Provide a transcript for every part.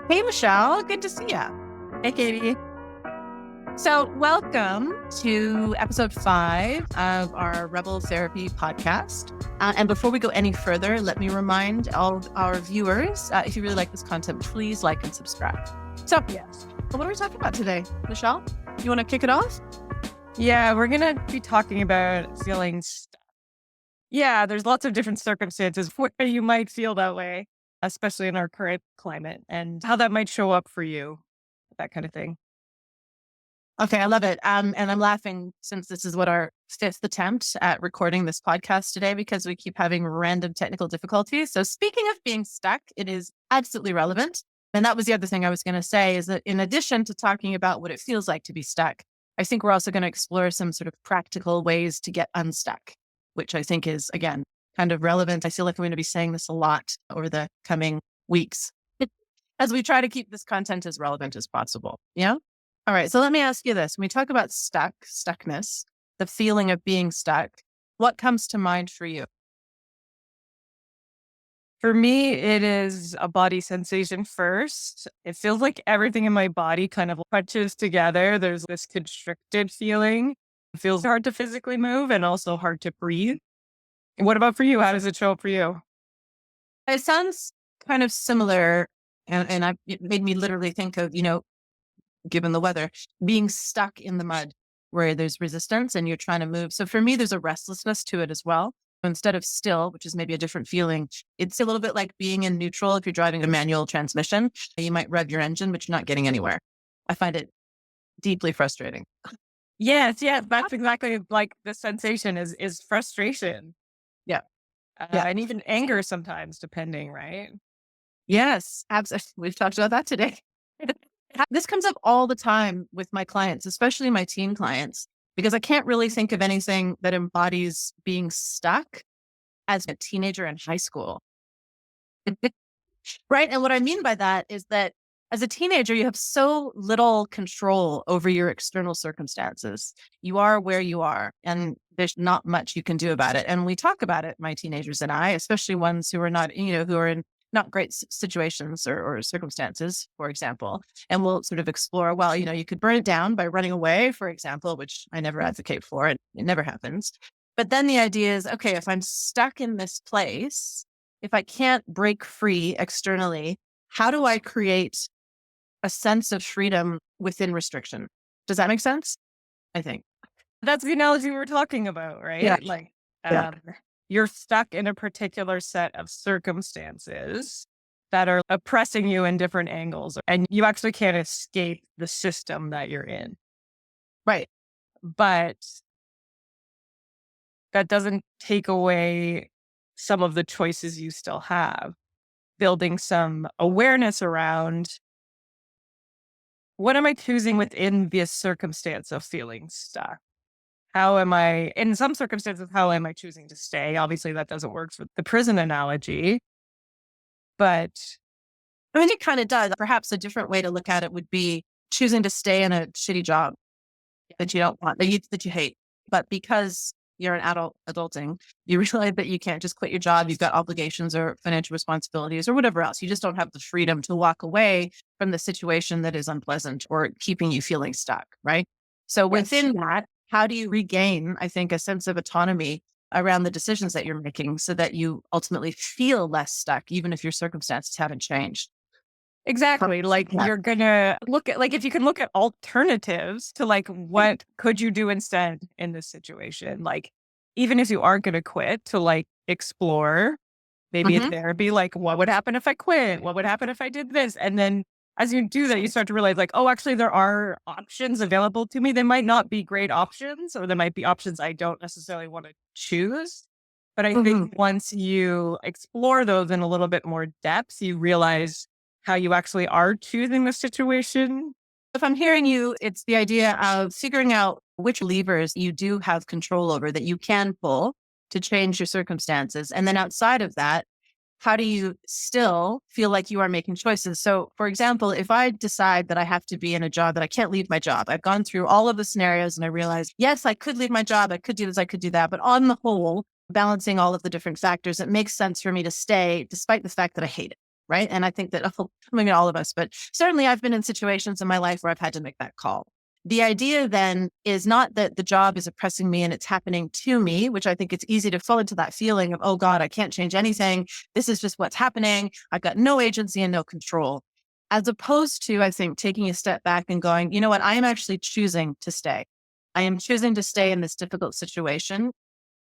Hey, Michelle. Good to see you. Hey, Katie. So, welcome to episode 5 of our Rebel Therapy podcast. And before we go any further, let me remind all of our viewers, if you really like this content, please like and subscribe. So, Yes. what are we talking about today? Michelle, you want to kick it off? Yeah, we're going to be talking about feeling stuck. Yeah, there's lots of different circumstances where you might feel that way, especially in our current climate, and how that might show up for you, that kind of thing. Okay, I love it. And I'm laughing since this is our 5th attempt at recording this podcast today because we keep having random technical difficulties. So speaking of being stuck, it is absolutely relevant. And that was the other thing I was going to say is that in addition to talking about what it feels like to be stuck, I think we're also going to explore some sort of practical ways to get unstuck, which I think is, again, kind of relevant. I feel like I'm going to be saying this a lot over the coming weeks as we try to keep this content as relevant as possible. Yeah. All right. So let me ask you this. When we talk about stuckness, the feeling of being stuck, what comes to mind for you? For me, it is a body sensation first. It feels like everything in my body kind of punches together. There's this constricted feeling. It feels hard to physically move and also hard to breathe. What about for you? How does it show up for you? It sounds kind of similar. And it made me literally think of, given the weather, being stuck in the mud where there's resistance and you're trying to move. So for me, there's a restlessness to it as well. Instead of still, which is maybe a different feeling, it's a little bit like being in neutral. If you're driving a manual transmission, you might rev your engine, but you're not getting anywhere. I find it deeply frustrating. Yes, that's exactly like the sensation is frustration. Yeah. Yeah. And even anger sometimes, depending, right? Yes, absolutely. We've talked about that today. This comes up all the time with my clients, especially my teen clients, because I can't really think of anything that embodies being stuck as a teenager in high school. Right. And what I mean by that is that as a teenager, you have so little control over your external circumstances. You are where you are, and there's not much you can do about it. And we talk about it, my teenagers and I, especially ones who are not, who are in not great situations or circumstances, for example. And we'll sort of explore, well, you could burn it down by running away, for example, which I never advocate for. It never happens. But then the idea is, okay, if I'm stuck in this place, if I can't break free externally, how do I create a sense of freedom within restriction? Does that make sense? I think. That's the analogy we were talking about, right? Yeah. Like, Yeah. you're stuck in a particular set of circumstances that are oppressing you in different angles, and you actually can't escape the system that you're in. Right. But that doesn't take away some of the choices you still have. Building some awareness around what am I choosing within this circumstance of feeling stuck? How am I, in some circumstances, how am I choosing to stay? Obviously, that doesn't work for the prison analogy, but I mean, it kind of does. Perhaps a different way to look at it would be choosing to stay in a shitty job that you don't want, that you hate. But because you're an adulting, you realize that you can't just quit your job. You've got obligations or financial responsibilities or whatever else. You just don't have the freedom to walk away from the situation that is unpleasant or keeping you feeling stuck, right? So within that, how do you regain, I think, a sense of autonomy around the decisions that you're making so that you ultimately feel less stuck, even if your circumstances haven't changed? exactly, like Yeah. you're gonna look at, like, if you can look at alternatives to, like, what could you do instead in this situation? Like, even if you aren't gonna quit, to like explore, maybe in Mhm. therapy, like, what would happen if I quit? What would happen if I did this? And then as you do that, you start to realize, like, oh, actually, there are options available to me. They might not be great options, or there might be options I don't necessarily want to choose. But I Mhm. think once you explore those in a little bit more depth, you realize how you actually are choosing the situation. If I'm hearing you, it's the idea of figuring out which levers you do have control over that you can pull to change your circumstances. And then outside of that, how do you still feel like you are making choices? So, for example, if I decide that I have to be in a job, that I can't leave my job, I've gone through all of the scenarios and I realize, yes, I could leave my job. I could do this, I could do that. But on the whole, balancing all of the different factors, it makes sense for me to stay despite the fact that I hate it. right? And I think that, I mean, all of us, but certainly I've been in situations in my life where I've had to make that call. The idea then is not that the job is oppressing me and it's happening to me, which I think it's easy to fall into that feeling of, oh God, I can't change anything. This is just what's happening. I've got no agency and no control. As opposed to, I think, taking a step back and going, you know what, I am actually choosing to stay. I am choosing to stay in this difficult situation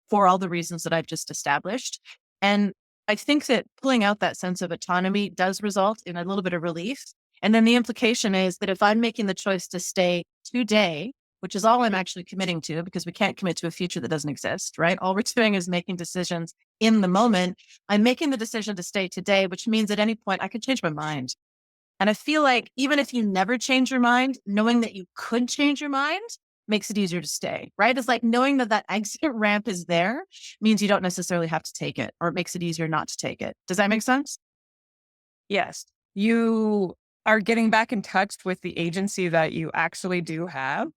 for all the reasons that I've just established. And I think that pulling out that sense of autonomy does result in a little bit of relief. And then the implication is that if I'm making the choice to stay today, which is all I'm actually committing to, because we can't commit to a future that doesn't exist, right? All we're doing is making decisions in the moment. I'm making the decision to stay today, which means at any point I could change my mind. And I feel like even if you never change your mind, knowing that you could change your mind makes it easier to stay, right? It's like knowing that that exit ramp is there means you don't necessarily have to take it, or it makes it easier not to take it. Does that make sense? Yes. You are getting back in touch with the agency that you actually do have.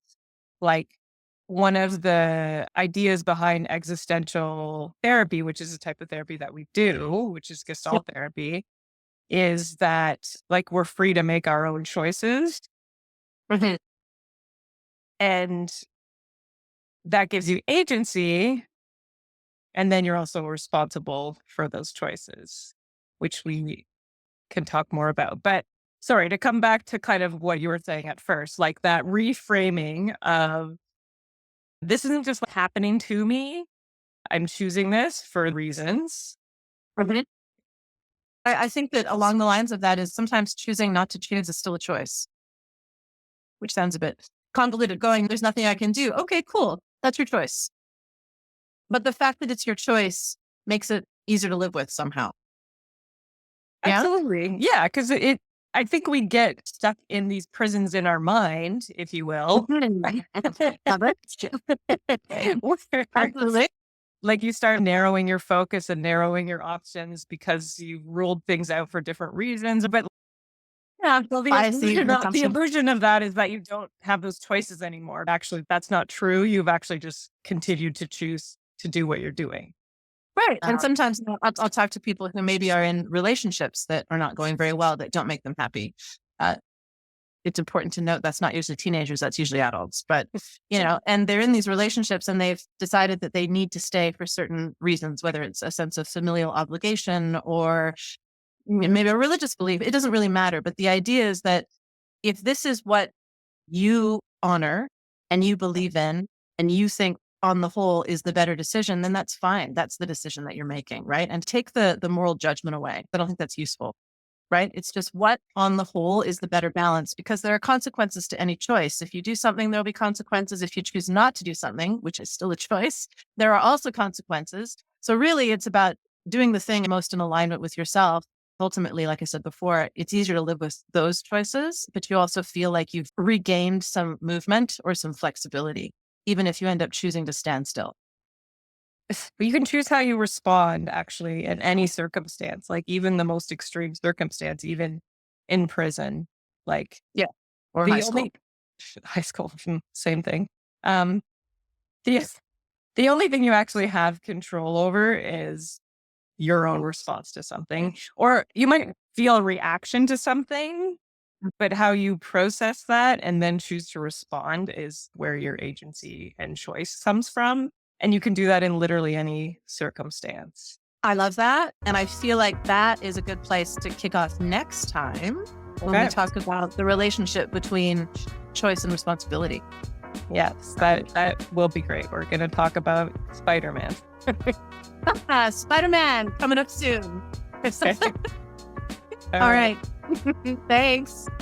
Like one of the ideas behind existential therapy, which is a type of therapy that we do, which is Yep. Gestalt therapy, is that like we're free to make our own choices. Mhm. And that gives you agency. And then you're also responsible for those choices, which we can talk more about. But sorry, to come back to kind of what you were saying at first, like that reframing of this isn't just happening to me. I'm choosing this for reasons. Mhm. I think that along the lines of that is sometimes choosing not to choose is still a choice, which sounds a bit convoluted. Going, there's nothing I can do. Okay, cool. That's your choice. But the fact that it's your choice makes it easier to live with somehow. Yeah. Absolutely. Yeah. Cause I think we get stuck in these prisons in our mind, if you will. Mhm. Love it. Where, Absolutely. like you start narrowing your focus and narrowing your options because you ruled things out for different reasons. But Yeah. well, Biases and the assumptions. illusion of that is that you don't have those choices anymore. Actually, that's not true. You've actually just continued to choose to do what you're doing. Right. And Um, sometimes I'll talk to people who maybe are in relationships that are not going very well, that don't make them happy. Uh, it's important to note that's not usually teenagers, that's usually adults. But, and they're in these relationships and they've decided that they need to stay for certain reasons, whether it's a sense of familial obligation or maybe a religious belief. It doesn't really matter. But the idea is that if this is what you honor and you believe in and you think on the whole is the better decision, then that's fine. That's the decision that you're making, right? And take the moral judgment away. I don't think that's useful, right? It's just what on the whole is the better balance, because there are consequences to any choice. If you do something, there'll be consequences. If you choose not to do something, which is still a choice, there are also consequences. So really it's about doing the thing most in alignment with yourself. Ultimately, like I said before, it's easier to live with those choices, but you also feel like you've regained some movement or some flexibility, even if you end up choosing to stand still. But you can choose how you respond actually in any circumstance, like even the most extreme circumstance, even in prison. Like Yeah. Or high the school. only high school, same thing. Um, the the only thing you actually have control over is your own response to something, or you might feel a reaction to something, but how you process that and then choose to respond is where your agency and choice comes from. And you can do that in literally any circumstance. I love that. And I feel like that is a good place to kick off next time when we Okay. talk about the relationship between choice and responsibility. Yes, that will be great. We're going to talk about Spider-Man. Spider-Man coming up soon. Okay. All right. Thanks.